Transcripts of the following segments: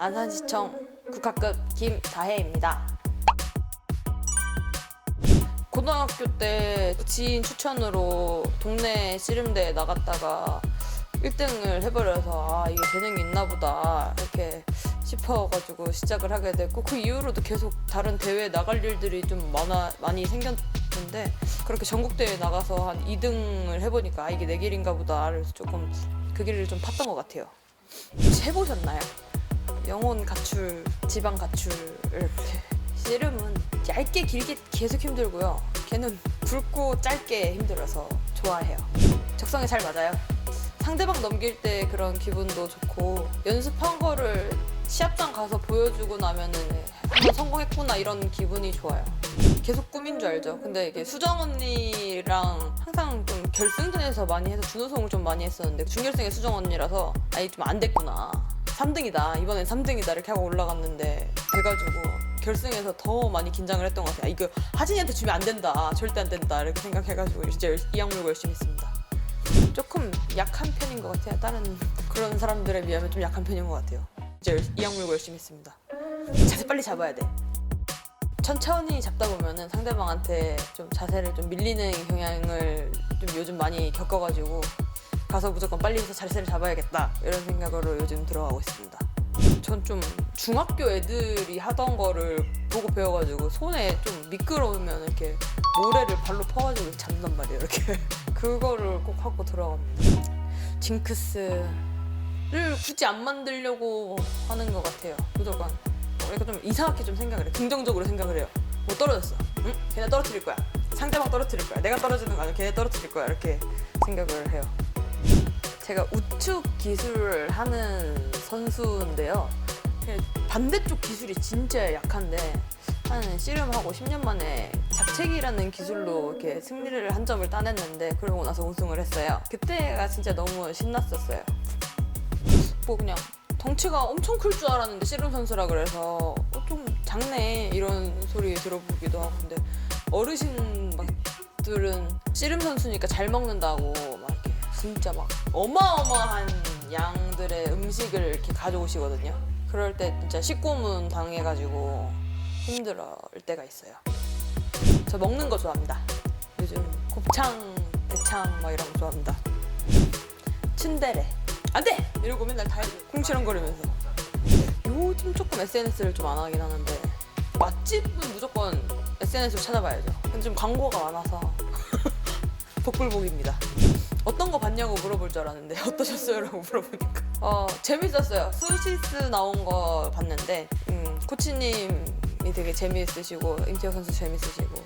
안산시청 국가급 김다혜입니다. 고등학교 때 지인 추천으로 동네 씨름대에 나갔다가 1등을 해버려서 이게 재능이 있나 보다 이렇게 싶어가지고 시작을 하게 됐고, 그 이후로도 계속 다른 대회에 나갈 일들이 좀 많이 생겼는데, 그렇게 전국대회에 나가서 한 2등을 해보니까 이게 내 길인가 보다. 그래서 조금 그 길을 좀 팠던 것 같아요. 혹시 해보셨나요? 영혼 가출, 지방 가출 이렇게. 씨름은 얇게 길게 계속 힘들고요. 걔는 굵고 짧게 힘들어서 좋아해요. 적성에 잘 맞아요. 상대방 넘길 때 그런 기분도 좋고, 연습한 거를 시합장 가서 보여주고 나면은 한번 성공했구나 이런 기분이 좋아요. 계속 꿈인 줄 알죠? 근데 이게 수정 언니랑 항상 좀 결승전에서 많이 해서 준우승을 좀 많이 했었는데, 준결승에 수정 언니라서 좀 안 됐구나, 3등이다, 이번엔 3등이다 이렇게 하고 올라갔는데, 돼가지고 결승에서 더 많이 긴장을 했던 것 같아요. 이거 하진이한테 주면 안 된다, 절대 안 된다 이렇게 생각해가지고 진짜 이 악물고 열심히 했습니다. 조금 약한 편인 것 같아요. 다른 그런 사람들에 비하면 좀 약한 편인 것 같아요. 이제 이 악물고 열심히 했습니다. 자세 빨리 잡아야 돼. 천천히 잡다 보면은 상대방한테 좀 자세를 좀 밀리는 경향을 좀 요즘 많이 겪어가지고, 가서 무조건 빨리 해서 자세를 잡아야겠다 이런 생각으로 요즘 들어가고 있습니다. 전 좀 중학교 애들이 하던 거를 보고 배워가지고, 손에 좀 미끄러우면 이렇게 모래를 발로 퍼가지고 잡는단 말이에요. 이렇게 그거를 꼭 하고 들어갑니다. 징크스를 굳이 안 만들려고 하는 것 같아요. 무조건 그러니까 좀 이상하게 좀 생각을 해요. 긍정적으로 생각을 해요. 뭐 떨어졌어, 응? 걔네 떨어뜨릴 거야, 상대방 떨어뜨릴 거야, 내가 떨어지는 거 아니야, 걔네 떨어뜨릴 거야 이렇게 생각을 해요. 제가 우측 기술을 하는 선수인데요, 반대쪽 기술이 진짜 약한데, 한 씨름하고 10년 만에 잡채기라는 기술로 이렇게 승리를 한 점을 따냈는데, 그러고 나서 우승을 했어요. 그때가 진짜 너무 신났었어요. 뭐 그냥 덩치가 엄청 클 줄 알았는데 씨름 선수라 그래서 좀 작네 이런 소리 들어보기도 하고, 근데 어르신들은 씨름 선수니까 잘 먹는다고 막 이렇게 진짜 막 어마어마한 양들의 음식을 이렇게 가져오시거든요. 그럴 때 진짜 식고문 당해가지고 힘들어할 때가 있어요. 저 먹는 거 좋아합니다. 요즘 곱창, 대창 막 이런 거 좋아합니다. 츤데레 안 돼! 이러고 맨날 다 쿵치렁거리면서. 요즘 조금 SNS를 좀 안 하긴 하는데, 맛집은 무조건 SNS로 찾아봐야죠. 근데 좀 광고가 많아서 복불복입니다. 어떤 거 봤냐고 물어볼 줄 알았는데 어떠셨어요? 라고 물어보니까 재밌었어요. 스시스 나온 거 봤는데 코치님이 되게 재미있으시고, 임태혁 선수 재미있으시고,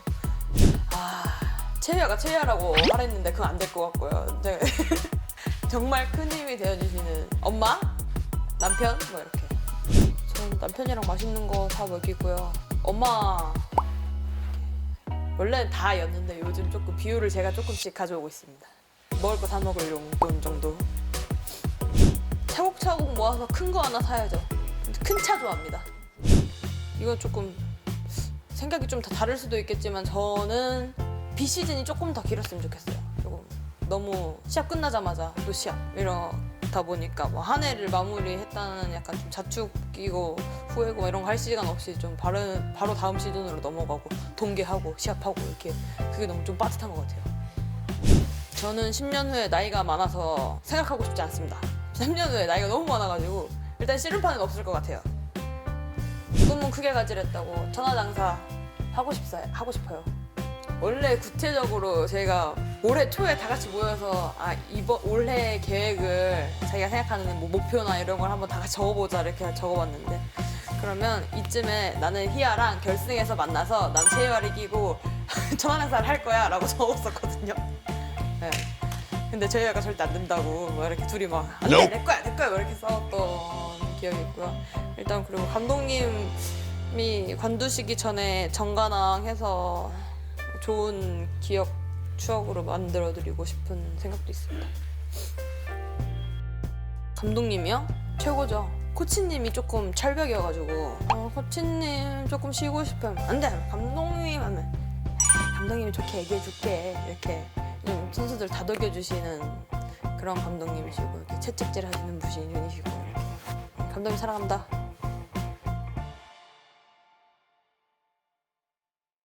채야라고 말했는데 그건 안 될 것 같고요. 네. 정말 큰 힘이 되어주시는 엄마? 남편? 뭐 이렇게. 전 남편이랑 맛있는 거 다 먹이고요. 엄마 원래는 다였는데 요즘 조금 비율을 제가 조금씩 가져오고 있습니다. 먹을 거 다 먹을 용돈 정도. 차곡차곡 모아서 큰 거 하나 사야죠. 큰 차 좋아합니다. 이건 조금 생각이 좀 다 다를 수도 있겠지만, 저는 비시즌이 조금 더 길었으면 좋겠어요. 조금 너무 시합 끝나자마자 또 시합 이러다 보니까 뭐 한 해를 마무리했다는 약간 좀 자축이고 후회고 막 이런 거 할 시간 없이 좀 바로 다음 시즌으로 넘어가고 동계하고 시합하고 이렇게, 그게 너무 좀 빠듯한 것 같아요. 저는 10년 후에 나이가 많아서 생각하고 싶지 않습니다. 10년 후에 나이가 너무 많아가지고 일단 씨름판은 없을 것 같아요. 꿈은 크게 가지랬다고 전화장사 하고 싶어요. 원래 구체적으로 제가 올해 초에 다 같이 모여서 올해 계획을, 자기가 생각하는 뭐 목표나 이런 걸 한번 다 같이 적어보자 이렇게 적어봤는데, 그러면 이쯤에 나는 희아랑 결승에서 만나서 난 채희와를 이기고 전화장사를 할 거야 라고 적었었거든요. 네. 근데 저희가 절대 안 된다고 뭐 이렇게 둘이 막 안 돼, 내 거야 막 이렇게 싸웠던 기억이 있고요. 일단 그리고 감독님이 관두시기 전에 정관왕 해서 좋은 기억, 추억으로 만들어드리고 싶은 생각도 있습니다. 감독님이요? 최고죠. 코치님이 조금 철벽이어가지고 코치님 조금 쉬고 싶으면 안 돼, 감독님 하면 감독님이 좋게 얘기해줄게 이렇게 좀 선수들 다독여주시는 그런 감독님이시고, 이렇게 채찍질 하시는 분이시고, 이렇게 감독님 사랑합니다.